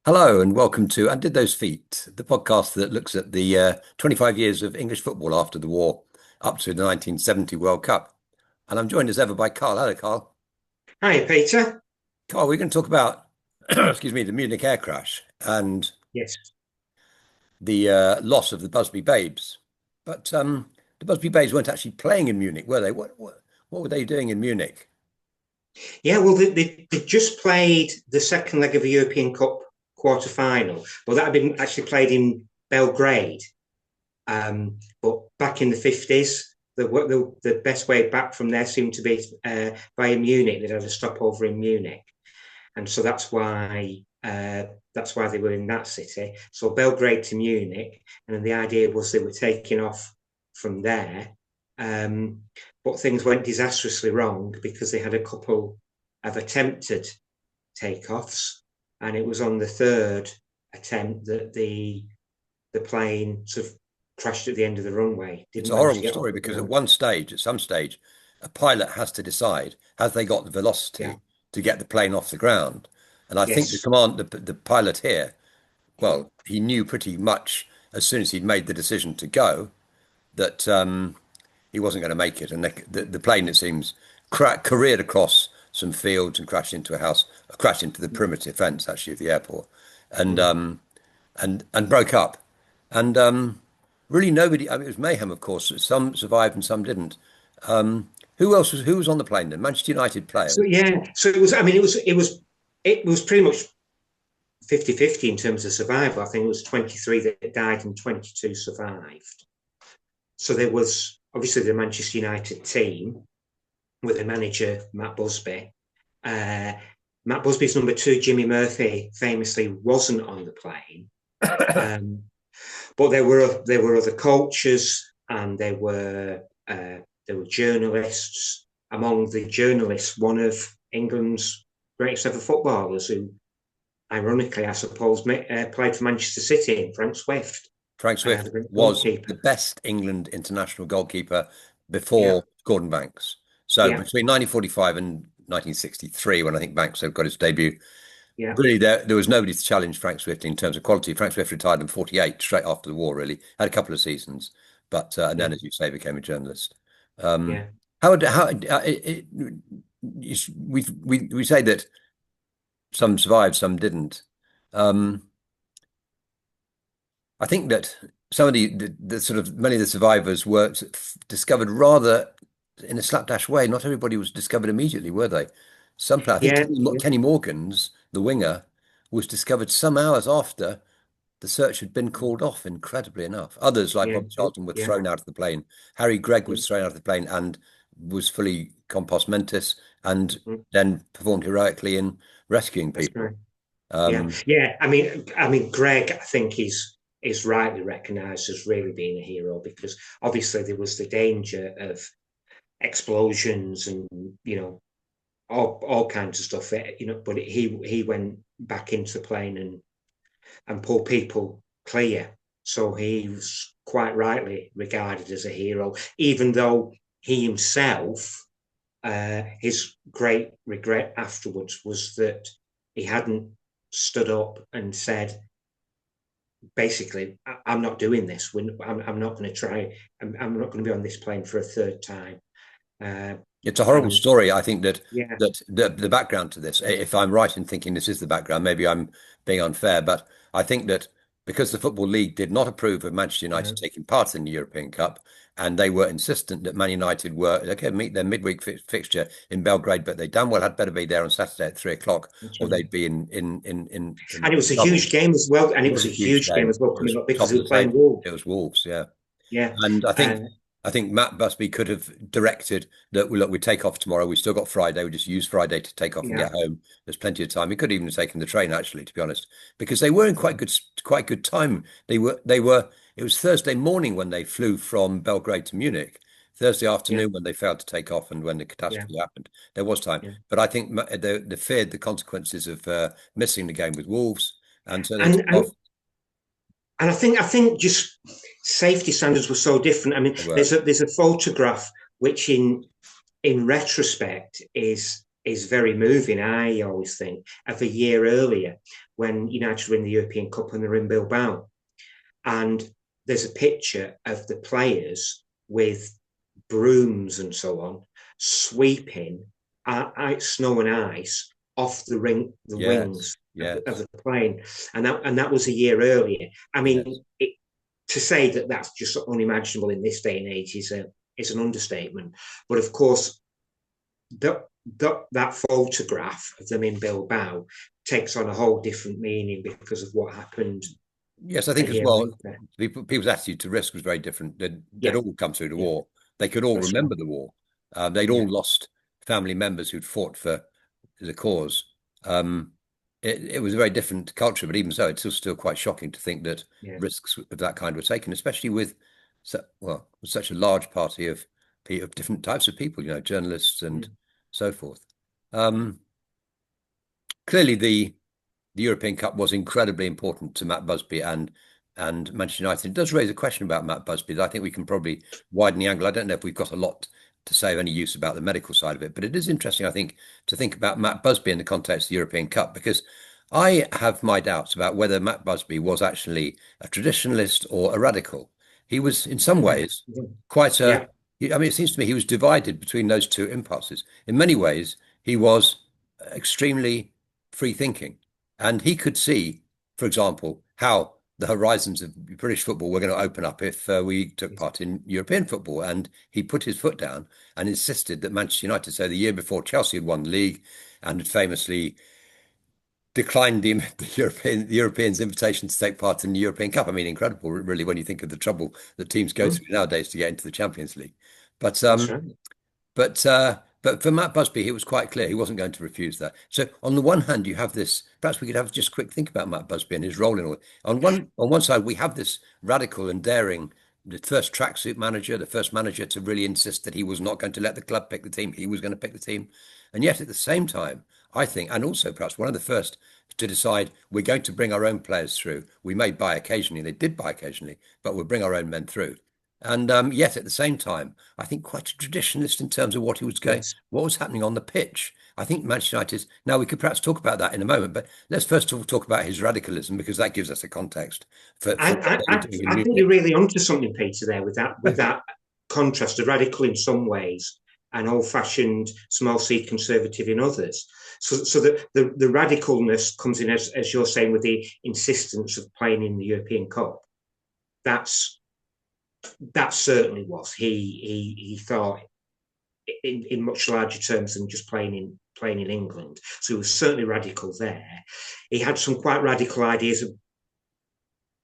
Hello and welcome to Undid Those Feet, the podcast that looks at the 25 years of English football after the war up to the 1970 World Cup. And I'm joined as ever by Carl. Hello, Carl. Hi, Peter. Carl, we're going to talk about, excuse me, the Munich air crash and Yes. the loss of the Busby Babes. But the Busby Babes weren't actually playing in Munich, were they? What were they doing in Munich? Yeah, well, they just played the second leg of the European Cup quarter final, but that had been actually played in Belgrade. But back in the 50s, the best way back from there seemed to be via Munich. They'd had a stopover in Munich. And so that's why they were in that city. So Belgrade to Munich, and then the idea was they were taking off from there. Um, but things went disastrously wrong because they had a couple of attempted takeoffs, and it was on the third attempt that the plane sort of crashed at the end of the runway. It's Didn't a manage to horrible get off story the because at ground. one stage, at some stage, a pilot has to decide, has they got the Yeah. velocity to get the plane off the ground? And I think Yes. the pilot here, well, he knew pretty much as soon as he'd made the decision to go that he wasn't going to make it. And the plane, it seems, careered across some fields and crashed into a house, crashed into the perimeter fence, actually, of the airport, and Mm. um, and broke up. And really nobody, I mean, it was mayhem, of course. Some survived and some didn't. Who was on the plane then? Manchester United So players. yeah, so it was. I mean, it was pretty much 50-50 in terms of survival. I think it was 23 that died and 22 survived. So there was obviously the Manchester United team with the manager, Matt Busby. Uh, Matt Busby's number two, Jimmy Murphy, famously wasn't on the plane. Um, but there were other coaches and there were journalists. Among the journalists, one of England's greatest ever footballers, who ironically, I suppose, played for Manchester City, Frank Swift, Frank the Swift great was the goalkeeper. best England international goalkeeper Yeah, before Gordon Banks. So yeah, between 1945 and 1963, when I think Banks had got his debut, yeah, really there was nobody to challenge Frank Swift in terms of quality. Frank Swift retired in 48, straight after the war, really. Had a couple of seasons, but and yeah, then, as you say, became a journalist. Um, yeah, how we say that some survived, some didn't. Um, I think that some of the sort of many of the survivors were discovered rather in a slapdash way. Not everybody was discovered immediately, were they? I think yeah, yeah. Kenny Morgan's, the winger, was discovered some hours after the search had been called off, incredibly enough. Others, like Yeah, Bobby Charlton, were yeah, thrown out of the plane. Harry Gregg yeah, was thrown out of the plane and was fully compos mentis and mm, then performed heroically in rescuing that's people. right. Yeah, Um, yeah. I mean, Greg, I think is rightly recognised as really being a hero because obviously there was the danger of explosions and you know all kinds of stuff. But he went back into the plane and pulled people clear. So he was quite rightly regarded as a hero, even though he himself, his great regret afterwards was that he hadn't stood up and said, basically, I'm not doing this. I'm not going to try. I'm not going to be on this plane for a third time. Uh, It's a horrible and story. I think that yeah, the background to this, if I'm right in thinking this is the background, maybe I'm being unfair, but I think that because the Football League did not approve of Manchester yeah, United taking part in the European Cup, and they were insistent that Man United were okay meet their midweek fixture in Belgrade, but they damn well had better be there on Saturday at 3 o'clock, that's or right. they'd be in And it was a trouble. huge game as well. And It it was was a a huge huge game game. as well It coming was up because top they of were the playing table. Wolves. It was Wolves, yeah. Yeah, And uh, I think Matt Busby could have directed that, well, look, we take off tomorrow. We've still got Friday. We just use Friday to take off and yeah, get home. There's plenty of time. He could even have taken the train, actually, to be honest, because they were in quite good time. It was Thursday morning when they flew from Belgrade to Munich, Thursday yeah, afternoon when they failed to take off and when the yeah, catastrophe happened. There was time. yeah. But I think they feared the consequences of missing the game with Wolves. And so they And took off. and and I think just safety standards were so different. I mean, They were. there's a photograph which in retrospect is is very moving. I always think of a year earlier when United win the European Cup and they're in Bilbao, and there's a picture of the players with brooms and so on sweeping snow and ice off the Yes, wings of yes, the plane, and that was a year earlier. I yes. mean, to say that that's just unimaginable in this day and age is an understatement. But of course, that photograph of them in Bilbao takes on a whole different meaning because of what happened Yes, I a think as year well, later. people's attitude to risk was very different. They'd Yeah, all come through the yeah, war. They could all that's right. remember the war. They'd Yeah, all lost family members who'd fought for the cause. Um, it was a very different culture, but even so, it's still quite shocking to think that yeah, risks of that kind were taken, especially with with such a large party of different types of people, journalists yeah, and so forth. Um, Clearly, the European Cup was incredibly important to Matt Busby and Manchester United. It does raise a question about Matt Busby that I think we can probably widen the angle. I don't know if we've got a lot to say of any use about the medical side of it, but it is interesting, I think, to think about Matt Busby in the context of the European Cup because I have my doubts about whether Matt Busby was actually a traditionalist or a radical. He was, in some ways, quite yeah, I mean, it seems to me he was divided between those two impulses. In many ways, he was extremely free thinking. And he could see, for example, how the horizons of British football were going to open up if we took part in European football. And he put his foot down and insisted that Manchester United, so the year before Chelsea had won the league and had famously declined the Europeans' invitation to take part in the European Cup. I mean, incredible, really, when you think of the trouble that teams go through nowadays to get into the Champions League. But that's right. but for Matt Busby, it was quite clear he wasn't going to refuse that. So on the one hand, you have this. Perhaps we could have just a quick think about Matt Busby and his role in all. On one side, we have this radical and daring, the first tracksuit manager, the first manager to really insist that he was not going to let the club pick the team. He was going to pick the team, and yet at the same time, I think, and also perhaps one of the first to decide we're going to bring our own players through. We may buy occasionally, they did buy occasionally, but we'll bring our own men through. And yet, at the same time, I think quite a traditionalist in terms of what he was going, Yes. what was happening on the pitch. I think Manchester United. Now we could perhaps talk about that in a moment, but let's first talk about his radicalism because that gives us a context for what they were doing in I think you're Munich. really onto something, Peter, there with that contrast, the radical in some ways and old-fashioned small c conservative in others. So the radicalness comes in as you're saying with the insistence of playing in the European Cup. That's that certainly was. He thought in much larger terms than just playing in England. So he was certainly radical there. He had some quite radical ideas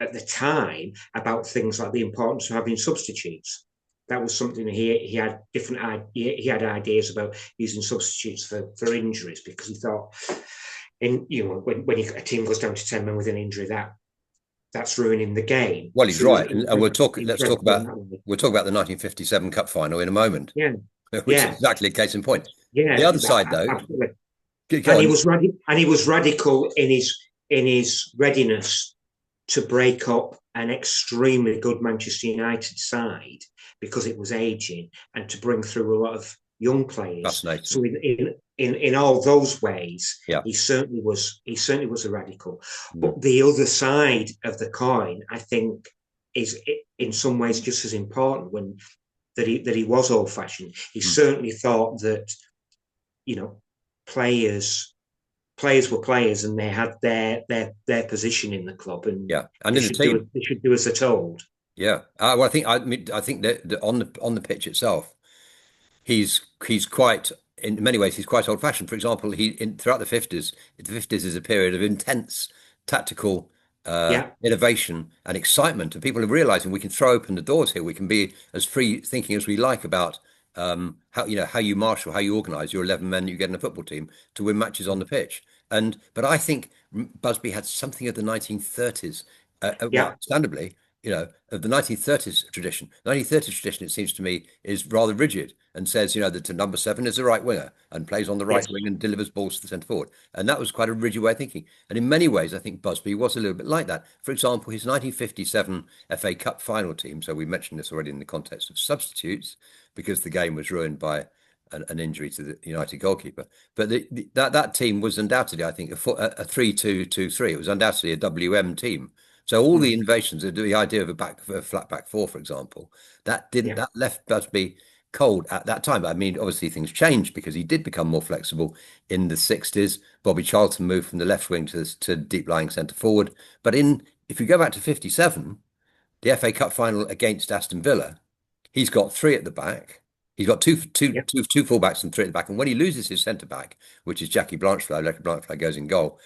at the time about things like the importance of having substitutes. That was something he had he had ideas about using substitutes for injuries because he thought when a team goes down to 10 men with an injury that's ruining the game. Well, he's So he was right, and we'll talk. Let's talk interested in about that way. we'll talk about the 1957 Cup final in a moment, Yeah, which is yeah, exactly a case in point. The yeah, other side, though, absolutely. go on. And he was radical in his readiness to break up an extremely good Manchester United side because it was aging and to bring through a lot of young players. Fascinating. So in all those ways, Yeah. he certainly was a radical. Mm. But the other side of the coin, I think, is in some ways just as important when that he was old fashioned. He Mm. certainly thought that you know players were players and they had their position in the club and Yeah, and in the team. they should do as they're told. Yeah. Well, I think that on the pitch itself, he's quite in many ways he's quite old fashioned. For example, throughout the 50s is a period of intense tactical Yeah, innovation and excitement, and people are realizing we can throw open the doors here. We can be as free thinking as we like about how you marshal, how you organize your 11 men that you get in a football team to win matches on the pitch. But I think Busby had something of the 1930s, well, yeah, understandably, of the 1930s tradition. The 1930s tradition, it seems to me, is rather rigid and says, that number seven is a right winger and plays on the right yes, wing and delivers balls to the centre forward. And that was quite a rigid way of thinking. And in many ways, I think Busby was a little bit like that. For example, his 1957 FA Cup final team, so we mentioned this already in the context of substitutes, because the game was ruined by an injury to the United goalkeeper. But that team was undoubtedly, I think, a 3-2-2-3. It was undoubtedly a WM team. So all the Mm. innovations, the idea of a flat back four, for example, Yeah, that left Busby cold at that time. I mean, obviously things changed because he did become more flexible in the 60s. Bobby Charlton moved from the left wing to deep lying centre forward. But if you go back to 57, the FA Cup final against Aston Villa, he's got three at the back. He's got yeah, two fullbacks and three at the back. And when he loses his centre back, which is Jackie Blanchflower goes in goal.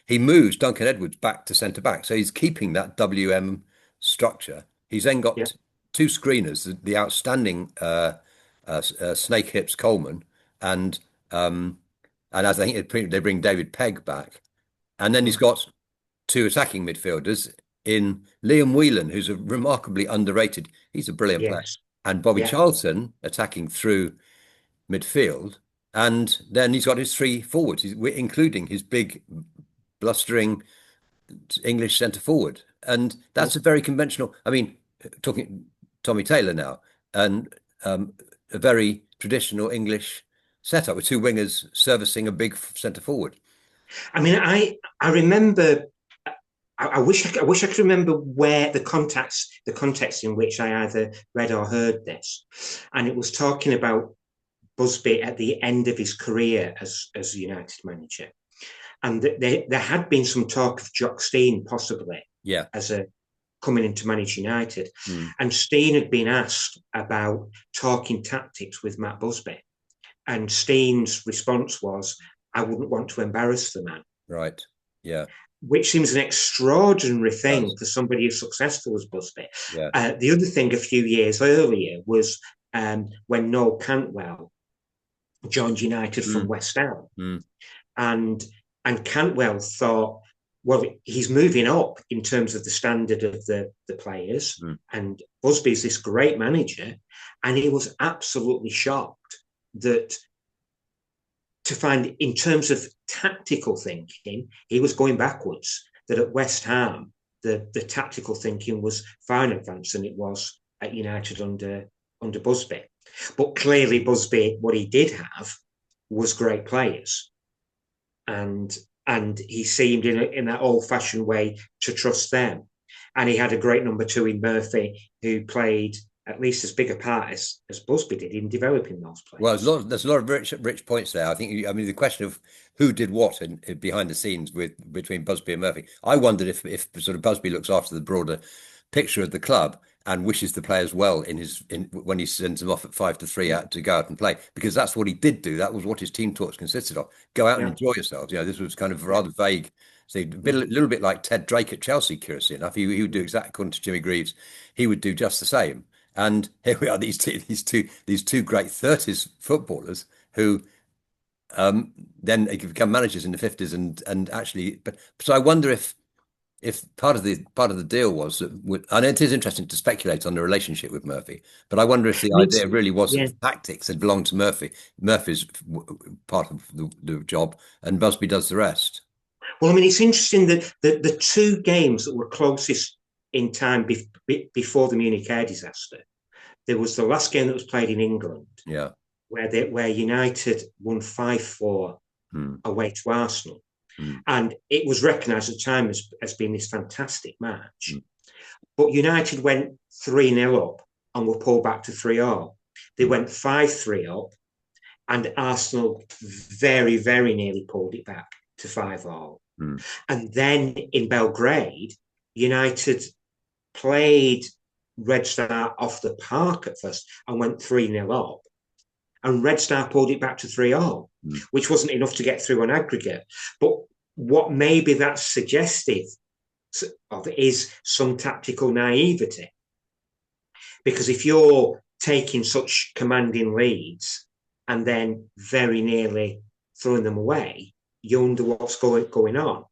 He moves Duncan Edwards back to centre back. So he's keeping that WM structure. He's then yeah. got two screeners, the outstanding Snake Hips Coleman and as I think they bring David Pegg back. And then he's Mm. got two attacking midfielders in Liam Whelan, who's a remarkably underrated. He's a brilliant player. Yes, And Bobby yeah. Charlton attacking through midfield. And then he's got his three forwards, including his big, blustering English centre forward. And Mm. that's a very conventional, I mean, talking Tommy Taylor now, and a very traditional English setup with two wingers servicing a big centre forward. I mean, I remember. I wish I could remember where the context in which I either read or heard this, and it was talking about Busby at the end of his career as a United manager, and there had been some talk of Jock Stein possibly Yeah. as a coming in to manage United, Mm, and Stein had been asked about talking tactics with Matt Busby, and Stein's response was, "I wouldn't want to embarrass the man." right. Yeah. Which seems an extraordinary It thing does. for somebody as successful as Busby. Yeah. The other thing a few years earlier was when Noel Cantwell joined United from Mm, West Ham, mm, and Cantwell thought, well, he's moving up in terms of the standard of the players, mm. and Busby's this great manager, and he was absolutely shocked that to find in terms of tactical thinking, he was going backwards. That at West Ham, the tactical thinking was far in advance than it was at United under Busby. But clearly, Busby, what he did have was great players, and he seemed in that old fashioned way to trust them. And he had a great number two in Murphy, who played at least as big a part as Busby did in developing those Well, players. there's a lot of rich points there. I think, I mean, the question of who did what behind the scenes between Busby and Murphy. I wondered if sort of Busby looks after the broader picture of the club and wishes the players well when he sends them off at 5-3 out to go out and play, because that's what he did do. That was what his team talks consisted of. Go out and Yeah, enjoy yourselves. This was kind of yeah. rather vague. So a little bit like Ted Drake at Chelsea, curiously enough. He would do exactly according to Jimmy Greaves. He would do just the same. And here we are, these two great 30s footballers who then become managers in the 50s and actually, but so I wonder if part of the deal was that, and it is interesting to speculate on the relationship with Murphy, but I wonder if the I mean, idea really was yeah. that tactics had belonged to Murphy. Murphy's part of the job, and Busby does the rest. Well, I mean, it's interesting that the two games that were closest in time before the Munich Air Disaster, there was the last game that was played in England, Yeah. where United won 5-4 Mm, away to Arsenal. mm, And it was recognised at the time as being this fantastic mm, match. But United went 3-0 up and were pulled back to 3-0. They mm, went 5-3 up, and Arsenal very, very nearly pulled it back to 5-0. mm. And then in Belgrade, United played Red Star off the park at first and went 3-0 up. And Red Star pulled it back to 3-0, Mm. which wasn't enough to get through on aggregate. But what maybe that's suggestive of is some tactical naivety. Because if you're taking such commanding leads and then very nearly throwing them away, you wonder what's going on.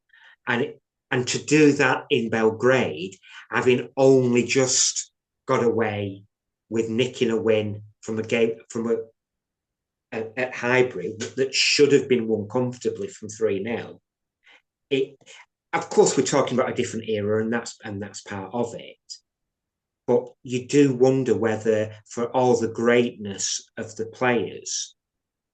And to do that in Belgrade, having only just got away with nicking a win from a game at Highbury that should have been won comfortably from 3-0. It, of course, we're talking about a different era, and that's part of it. But you do wonder whether, for all the greatness of the players,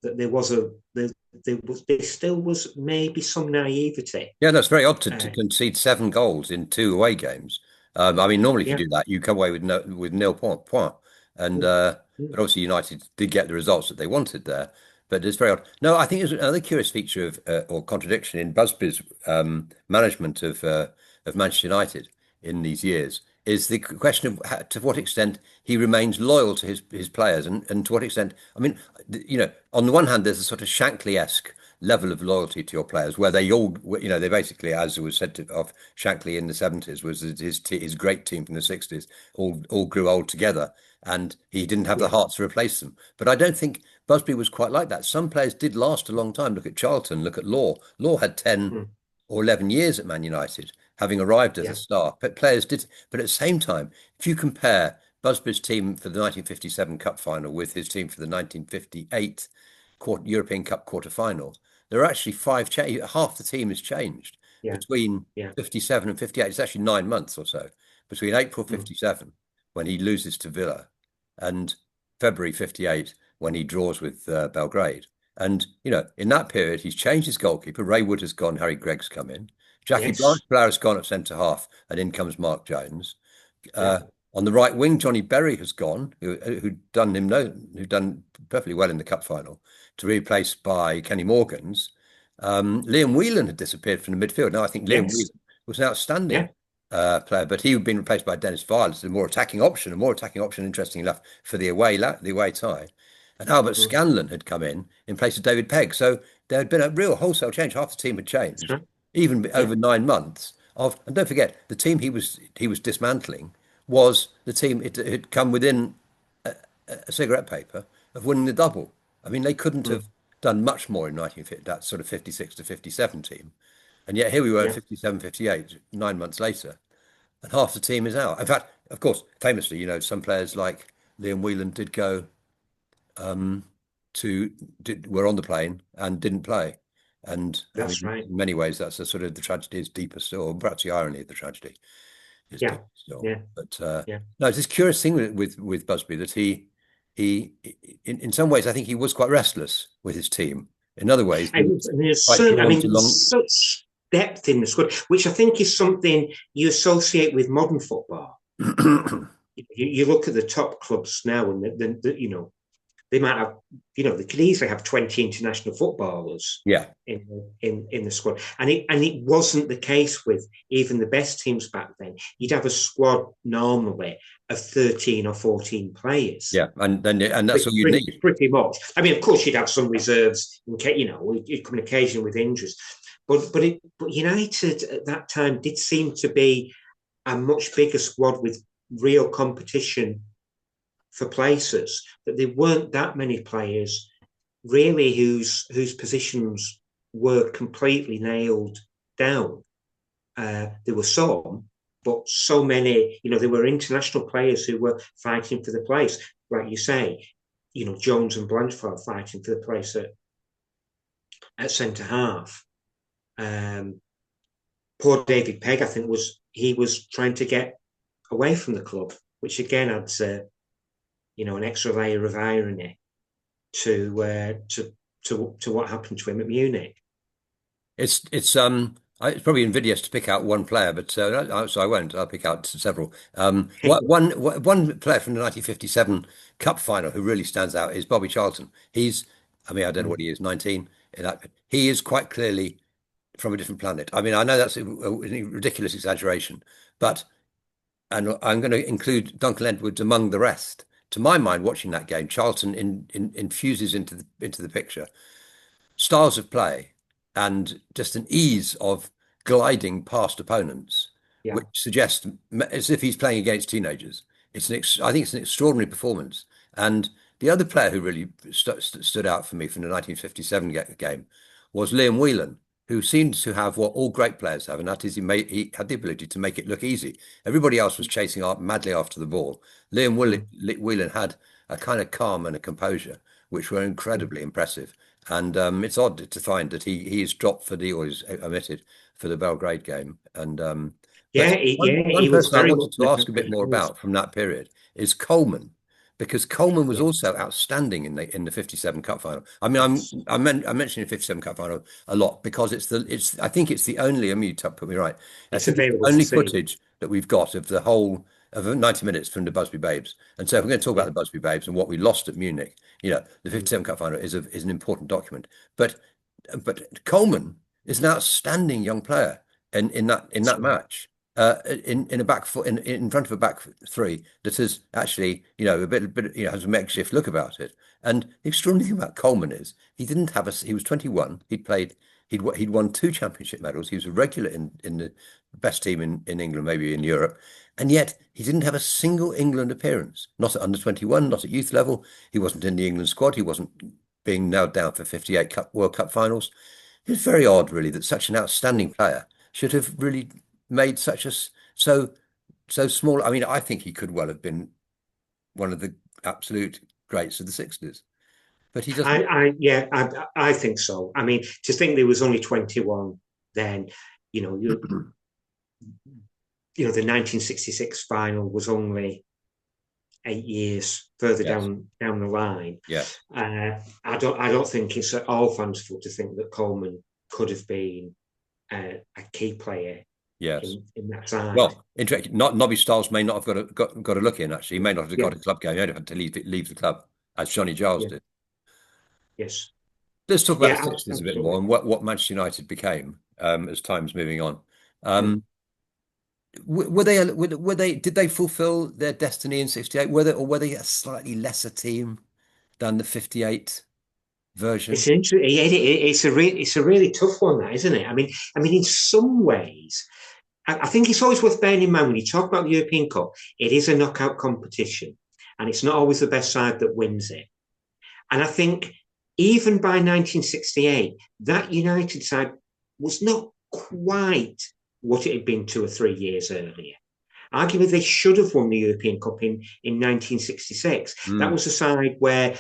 that there still was maybe some naivety. Yeah, no, it's very odd to Uh, concede 7 goals in 2 away games. I mean, normally if you yeah, do that, you come away with no with nil point. And mm, but mm, obviously United did get the results that they wanted there. But it's very odd. No, I think there's another curious feature of or contradiction in Busby's management of Manchester United in these years is the question of to what extent he remains loyal to his players and to what extent. I mean, on the one hand, there's a sort of Shankly-esque level of loyalty to your players, where they all, they basically, as was said of Shankly in the 70s, was that his great team from the 60s all grew old together, and he didn't have the yeah, heart to replace them. But I don't think Busby was quite like that. Some players did last a long time. Look at Charlton. Look at Law. Law had 10 mm, or 11 years at Man United, having arrived as a yeah, star. But players did. But at the same time, if you compare Busby's team for the 1957 Cup final with his team for the 1958 European Cup quarter final, there are actually half the team has changed yeah, between yeah, 57 and 58. It's actually 9 months or so between April mm, 57 when he loses to Villa and February 58 when he draws with Belgrade. And, in that period, he's changed his goalkeeper. Ray Wood has gone, Harry Gregg's come in. Jackie yes, Blanchflower has gone at centre half, and in comes Mark Jones. yeah, Uh, on the right wing, Johnny Berry has gone, who'd done perfectly well in the cup final, to be replaced by Kenny Morgans. Liam Whelan had disappeared from the midfield. Now I think Liam yes, Whelan was an outstanding yeah, player, but he had been replaced by Dennis Viles, a more attacking option, interesting enough for the away tie. And Albert mm, Scanlon had come in place of David Pegg. So there had been a real wholesale change. Half the team had that's changed, right, even yeah, over 9 months of. And don't forget, the team he was dismantling was the team. It had come within a cigarette paper of winning the double. I mean, they couldn't mm, have done much more in 1950, that sort of 56 to 57 team. And yet here we were in yeah, 57, 58, 9 months later, and half the team is out. In fact, of course, famously, some players like Liam Whelan did go were on the plane and didn't play. And I that's mean, right, in many ways, that's a sort of the tragedy is deeper still, or perhaps the irony of the tragedy is yeah, deeper still. yeah, But yeah. no, it's this curious thing with Busby that he in some ways I think he was quite restless with his team. In other ways, he was And there's quite certain, I drawn mean, to long. there's such depth in the squad, which I think is something you associate with modern football. You look at the top clubs now, and they might have, they could easily have 20 international footballers Yeah, in the squad, and it wasn't the case with even the best teams back then. You'd have a squad normally of 13 or 14 players. yeah, and that's Pretty, all you pretty, need. pretty much. I mean, of course, you'd have some reserves in case, you'd come occasionally with injuries, but United at that time did seem to be a much bigger squad with real competition for places. That there weren't that many players really whose positions were completely nailed down. There were some, but so many. There were international players who were fighting for the place, like you say. Jones and Blanchflower fighting for the place at centre half. Um, Poor David Pegg, I think, was trying to get away from the club, which again adds an extra layer of irony to what happened to him at Munich. It's probably invidious to pick out one player, but so I won't. I'll pick out several. One player from the 1957 Cup final who really stands out is Bobby Charlton. I mean, I don't know what he is, 19. He is quite clearly from a different planet. I mean, I know that's a ridiculous exaggeration, but and I'm going to include Duncan Edwards among the rest. To my mind, watching that game, Charlton infuses into the picture styles of play and just an ease of gliding past opponents, Yeah, which suggests as if he's playing against teenagers. I think it's an extraordinary performance. And the other player who really stood out for me from the 1957 game was Liam Whelan, who seemed to have what all great players have, and that is he had the ability to make it look easy. Everybody else was chasing madly after the ball. Whelan had a kind of calm and a composure, which were incredibly impressive. And it's odd to find that he is dropped or is omitted for the Belgrade game. And but yeah, one he was person I very much wanted to the ask a bit more preparation. about from that period is Coleman, because Coleman was Yeah. also outstanding in the 57 Cup final. I mean, Yes. I'm mentioning the 57 Cup final a lot because it's I think it's the only. I mean, you put me right. I It's think it's the available to only see. footage that we've got of the whole of 90 minutes from the Busby Babes. And so, if we're going to talk about Yeah. the Busby Babes and what we lost at Munich, the Mm. 57 Cup final is an important document. But Coleman is an outstanding young player in that So, match. In a back foot in front of a back three that is actually a bit has a makeshift look about it. And the extraordinary thing about Coleman is he was 21. He'd won two championship medals. He was a regular in the best team in England, maybe in Europe, and yet he didn't have a single England appearance. Not at under 21, not at youth level. He wasn't in the England squad. He wasn't being nailed down for 58 World Cup finals. It's very odd, really, that such an outstanding player should have really made so so small. I mean, I think he could well have been one of the absolute greats of the 60s, but he doesn't. yeah, I think so. I mean, to think there was only 21 then, you know, the 1966 final was only 8 years further Yes, down the line. yes, I don't think it's at all fanciful to think that Coleman could have been a key player yes. in that side. Well, interesting. Not Nobby Stiles may not have got a look in. Actually, he may not have Yeah, got a club game. He may have had to leave the club, as Johnny Giles yeah, did. yes, Let's talk about the yeah, 60s a bit more absolutely. and what Manchester United became as time's moving on. Mm. Um, were they did they fulfill their destiny in 68? Were they a slightly lesser team than the 58 version? It's a really tough one, that isn't it? I mean, in some ways, I think it's always worth bearing in mind when you talk about the European Cup. It is a knockout competition, and it's not always the best side that wins it. And I think even by 1968, that United side was not quite what it had been 2 or 3 years earlier. Arguably, they should have won the European Cup in 1966. That Mm, was a side where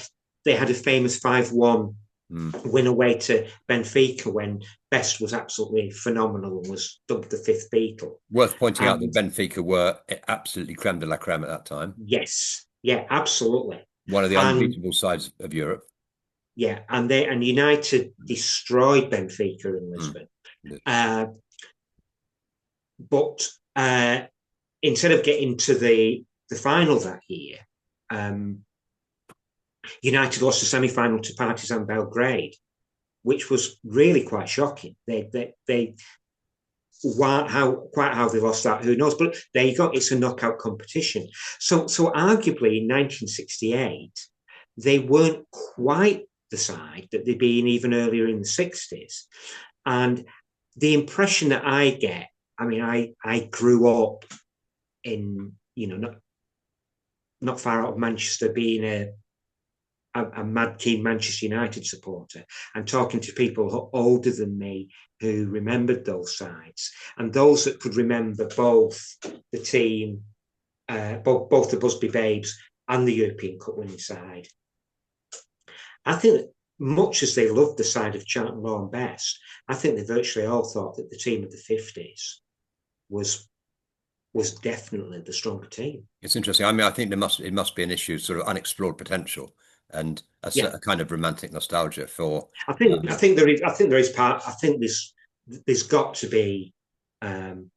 they had a famous 5-1 mm. win away to Benfica when Best was absolutely phenomenal and was dubbed the fifth Beatle. Worth pointing out that And Benfica were absolutely creme de la creme at that time. yes, yeah, absolutely. One of the And unbeatable sides of Europe. yeah, and United destroyed Benfica in Mm. Lisbon. Uh, but instead of getting to the final that year, um, United lost the semi-final to Partizan Belgrade, which was really quite shocking. They quite how they lost that, who knows? But there you go. It's a knockout competition. So arguably in 1968, they weren't quite the side that they'd been even earlier in the 60s. And the impression that I get, I mean, I grew up in, not far out of Manchester, being a mad keen Manchester United supporter and talking to people older than me who remembered those sides and those that could remember both the team, both the Busby Babes and the European Cup winning side. I think that much as they loved the side of Charlton, Law and Best, I think they virtually all thought that the team of the 50s was definitely the stronger team. It's interesting. I mean, I think it must be an issue, sort of unexplored potential and Yeah, a kind of romantic nostalgia for. I think there is part. I think there's got to be an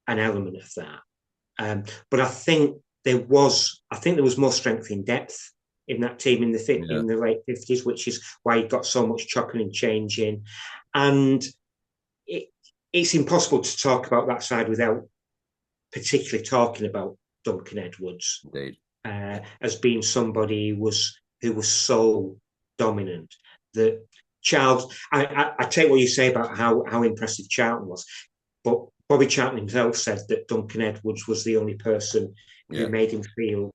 element of that. But I think there was more strength in depth in that team Yeah, in the late 50s, which is why you got so much chopping and changing. And it, it's impossible to talk about that side without particularly talking about Duncan Edwards indeed. as being somebody who was so dominant that Charles. I take what you say about how impressive Charlton was, but Bobby Charlton himself said that Duncan Edwards was the only person who Yeah. made him feel